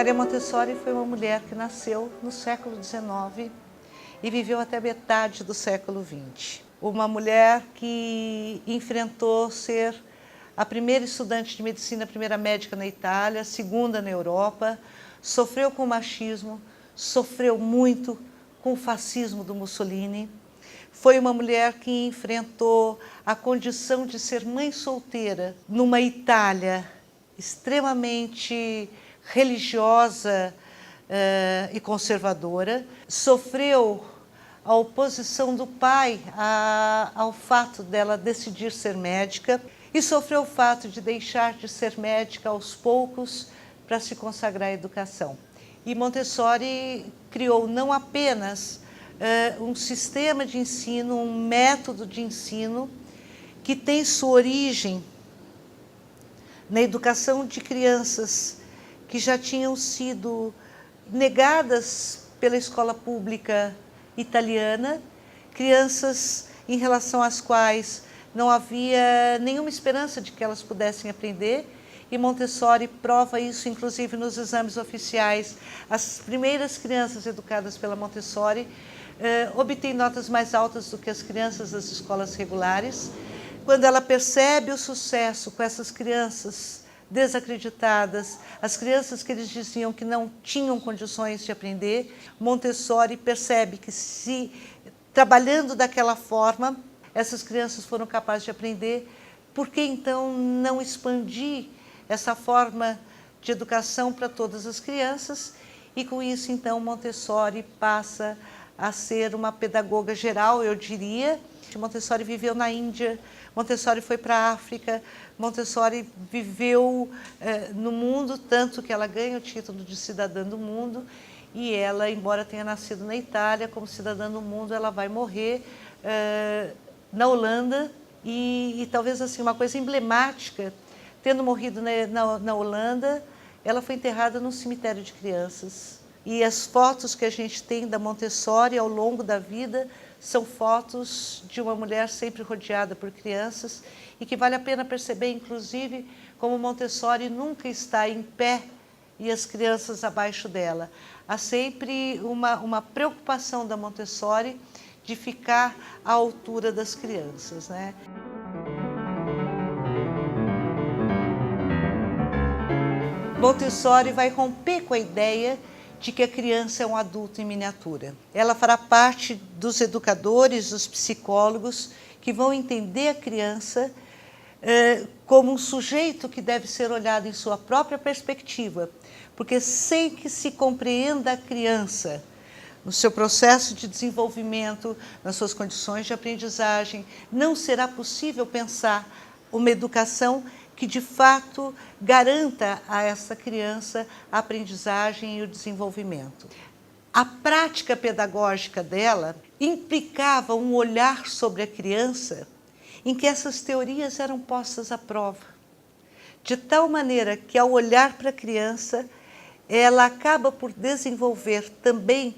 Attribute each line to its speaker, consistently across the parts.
Speaker 1: Maria Montessori foi uma mulher que nasceu no século XIX e viveu até metade do século XX. Uma mulher que enfrentou ser a primeira estudante de medicina, a primeira médica na Itália, a segunda na Europa, sofreu com o machismo, sofreu muito com o fascismo do Mussolini. Foi uma mulher que enfrentou a condição de ser mãe solteira numa Itália extremamente religiosa e conservadora. Sofreu a oposição do pai ao fato dela decidir ser médica e sofreu o fato de deixar de ser médica aos poucos para se consagrar à educação. E Montessori criou não apenas um sistema de ensino, um método de ensino que tem sua origem na educação de crianças que já tinham sido negadas pela escola pública italiana, crianças em relação às quais não havia nenhuma esperança de que elas pudessem aprender, e Montessori prova isso, inclusive, nos exames oficiais. As primeiras crianças educadas pela Montessori obtêm notas mais altas do que as crianças das escolas regulares. Quando ela percebe o sucesso com essas crianças desacreditadas, as crianças que eles diziam que não tinham condições de aprender, Montessori percebe que, se trabalhando daquela forma, essas crianças foram capazes de aprender. Por que então não expandir essa forma de educação para todas as crianças? E com isso, então, Montessori passa a ser uma pedagoga geral, eu diria. Montessori viveu na Índia, Montessori foi para a África, Montessori viveu no mundo, tanto que ela ganha o título de cidadã do mundo, e ela, embora tenha nascido na Itália, como cidadã do mundo, ela vai morrer na Holanda, e talvez assim uma coisa emblemática, tendo morrido na Holanda, ela foi enterrada num cemitério de crianças. E as fotos que a gente tem da Montessori ao longo da vida são fotos de uma mulher sempre rodeada por crianças, e que vale a pena perceber, inclusive, como Montessori nunca está em pé e as crianças abaixo dela. Há sempre uma preocupação da Montessori de ficar à altura das crianças, né? Montessori vai romper com a ideia de que a criança é um adulto em miniatura. Ela fará parte dos educadores, dos psicólogos, que vão entender a criança como um sujeito que deve ser olhado em sua própria perspectiva, porque sem que se compreenda a criança no seu processo de desenvolvimento, nas suas condições de aprendizagem, não será possível pensar uma educação que, de fato, garanta a essa criança a aprendizagem e o desenvolvimento. A prática pedagógica dela implicava um olhar sobre a criança em que essas teorias eram postas à prova, de tal maneira que, ao olhar para a criança, ela acaba por desenvolver também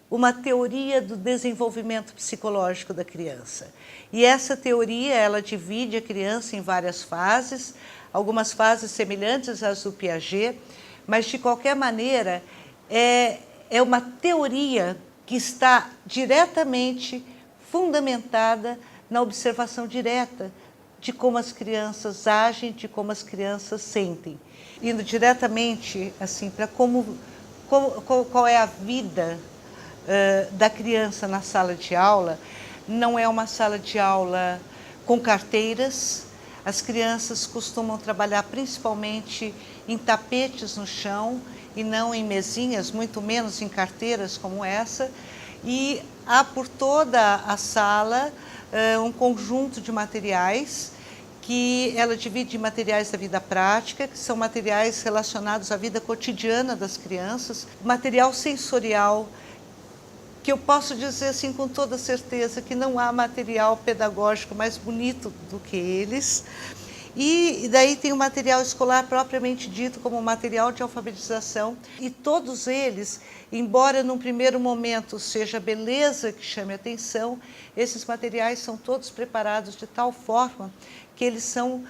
Speaker 1: uma teoria do desenvolvimento psicológico da criança. E essa teoria, ela divide a criança em várias fases, algumas fases semelhantes às do Piaget, mas, de qualquer maneira, é uma teoria que está diretamente fundamentada na observação direta de como as crianças agem, de como as crianças sentem. Indo diretamente assim, para qual é a vida da criança na sala de aula. Não é uma sala de aula com carteiras. As crianças costumam trabalhar principalmente em tapetes no chão e não em mesinhas, muito menos em carteiras como essa. E há por toda a sala um conjunto de materiais que ela divide em materiais da vida prática, que são materiais relacionados à vida cotidiana das crianças, material sensorial, que eu posso dizer assim com toda certeza que não há material pedagógico mais bonito do que eles. E daí tem o material escolar propriamente dito como material de alfabetização. E todos eles, embora num primeiro momento seja a beleza que chame a atenção, esses materiais são todos preparados de tal forma que eles são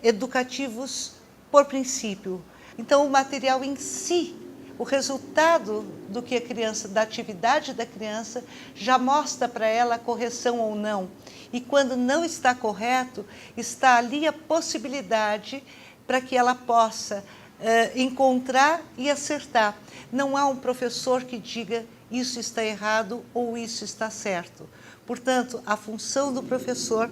Speaker 1: educativos por princípio. Então, o material em si, o resultado do que a criança, da atividade da criança, já mostra para ela a correção ou não. E quando não está correto, está ali a possibilidade para que ela possa encontrar e acertar. Não há um professor que diga isso está errado ou isso está certo. Portanto, a função do professor,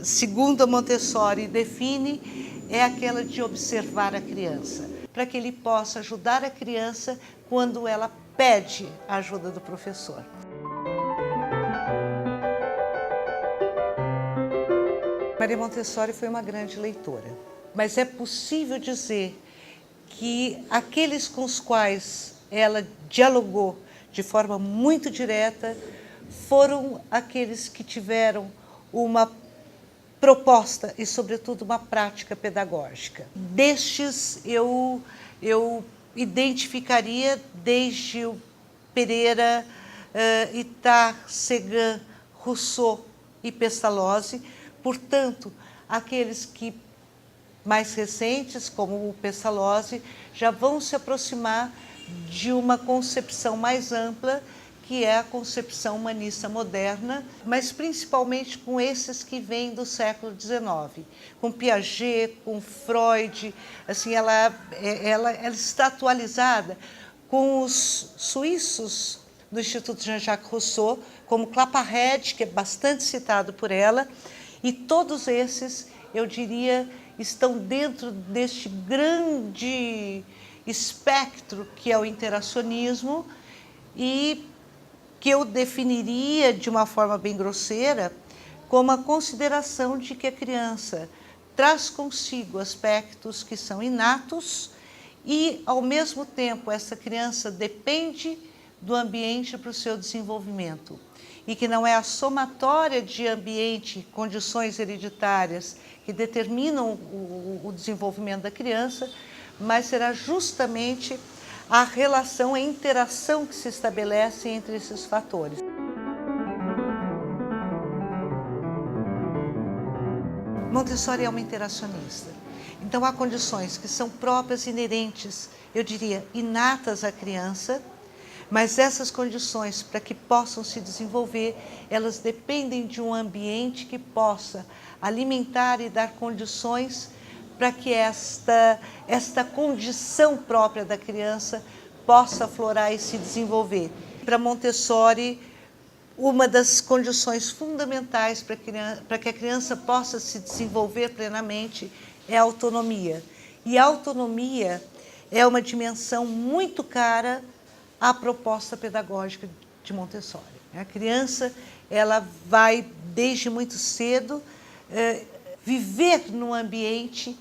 Speaker 1: segundo a Montessori define, é aquela de observar a criança, para que ele possa ajudar a criança quando ela pede a ajuda do professor. Maria Montessori foi uma grande leitora, mas é possível dizer que aqueles com os quais ela dialogou de forma muito direta foram aqueles que tiveram uma proposta e, sobretudo, uma prática pedagógica. Destes, eu identificaria desde o Pereira, Itard, Séguin, Rousseau e Pestalozzi, portanto, aqueles que mais recentes, como o Pestalozzi, já vão se aproximar de uma concepção mais ampla, que é a concepção humanista moderna, mas principalmente com esses que vêm do século XIX, com Piaget, com Freud. Assim, ela está atualizada com os suíços do Instituto Jean-Jacques Rousseau, como Claparède, que é bastante citado por ela, e todos esses, eu diria, estão dentro deste grande espectro que é o interacionismo e que eu definiria de uma forma bem grosseira como a consideração de que a criança traz consigo aspectos que são inatos e, ao mesmo tempo, essa criança depende do ambiente para o seu desenvolvimento e que não é a somatória de ambiente, condições hereditárias que determinam o desenvolvimento da criança, mas será justamente a relação, a interação que se estabelece entre esses fatores. Montessori é uma interacionista. Então, há condições que são próprias, inerentes, eu diria, inatas à criança, mas essas condições, para que possam se desenvolver, elas dependem de um ambiente que possa alimentar e dar condições para que esta condição própria da criança possa aflorar e se desenvolver. Para Montessori, uma das condições fundamentais para que a criança possa se desenvolver plenamente é a autonomia. E a autonomia é uma dimensão muito cara à proposta pedagógica de Montessori. A criança ela vai, desde muito cedo, viver num ambiente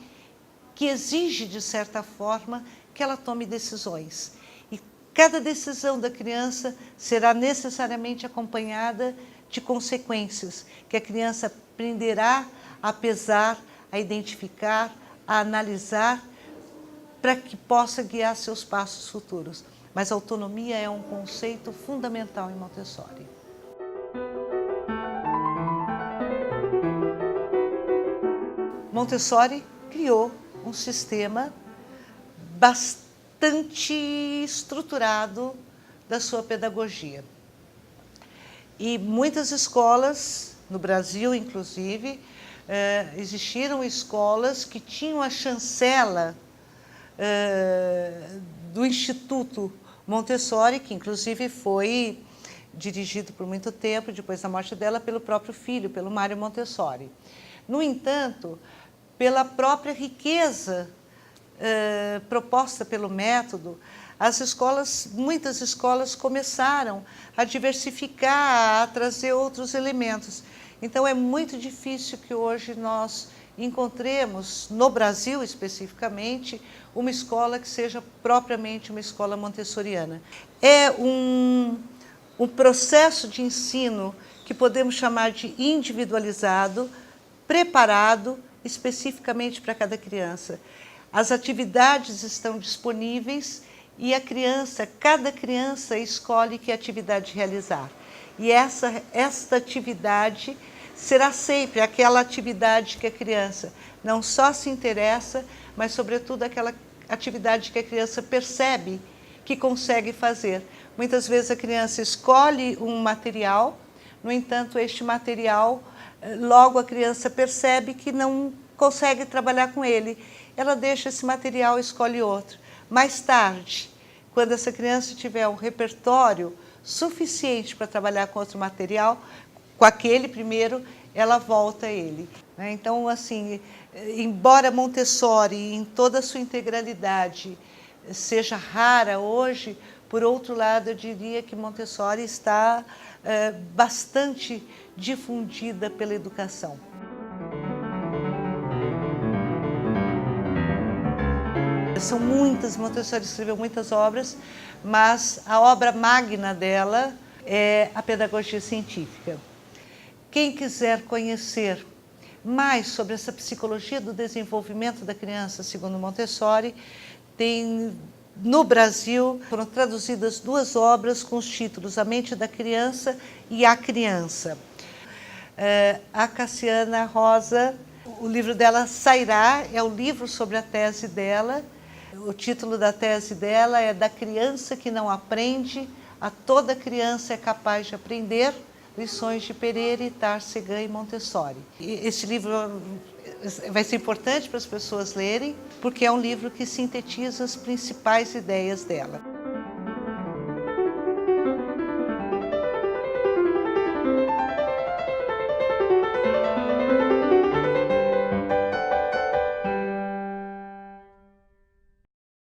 Speaker 1: que exige, de certa forma, que ela tome decisões. E cada decisão da criança será necessariamente acompanhada de consequências, que a criança aprenderá a pesar, a identificar, a analisar, para que possa guiar seus passos futuros. Mas a autonomia é um conceito fundamental em Montessori. Montessori criou um sistema bastante estruturado da sua pedagogia. E muitas escolas, no Brasil inclusive, existiram escolas que tinham a chancela do Instituto Montessori, que inclusive foi dirigido por muito tempo, depois da morte dela, pelo próprio filho, pelo Mário Montessori. No entanto, pela própria riqueza proposta pelo método, muitas escolas começaram a diversificar, a trazer outros elementos. Então, é muito difícil que hoje nós encontremos, no Brasil especificamente, uma escola que seja propriamente uma escola montessoriana. É um processo de ensino que podemos chamar de individualizado, preparado especificamente para cada criança. As atividades estão disponíveis e cada criança escolhe que atividade realizar. E esta atividade será sempre aquela atividade que a criança não só se interessa, mas, sobretudo, aquela atividade que a criança percebe que consegue fazer. Muitas vezes a criança escolhe um material, no entanto, este material, logo a criança percebe que não consegue trabalhar com ele. Ela deixa esse material e escolhe outro. Mais tarde, quando essa criança tiver um repertório suficiente para trabalhar com outro material, com aquele primeiro, ela volta a ele. Então, assim, embora Montessori, em toda a sua integralidade, seja rara hoje, por outro lado, eu diria que Montessori está bastante difundida pela educação. São muitas, Montessori escreveu muitas obras, mas a obra magna dela é a pedagogia científica. Quem quiser conhecer mais sobre essa psicologia do desenvolvimento da criança, segundo Montessori, tem no Brasil, foram traduzidas 2 obras com os títulos A Mente da Criança e A Criança. A Cassiana Rosa, o livro dela sairá, é o livro sobre a tese dela. O título da tese dela é Da Criança que Não Aprende, a Toda Criança é Capaz de Aprender, Lições de Pereira, Itard, Segan e Montessori. Esse livro vai ser importante para as pessoas lerem, porque é um livro que sintetiza as principais ideias dela.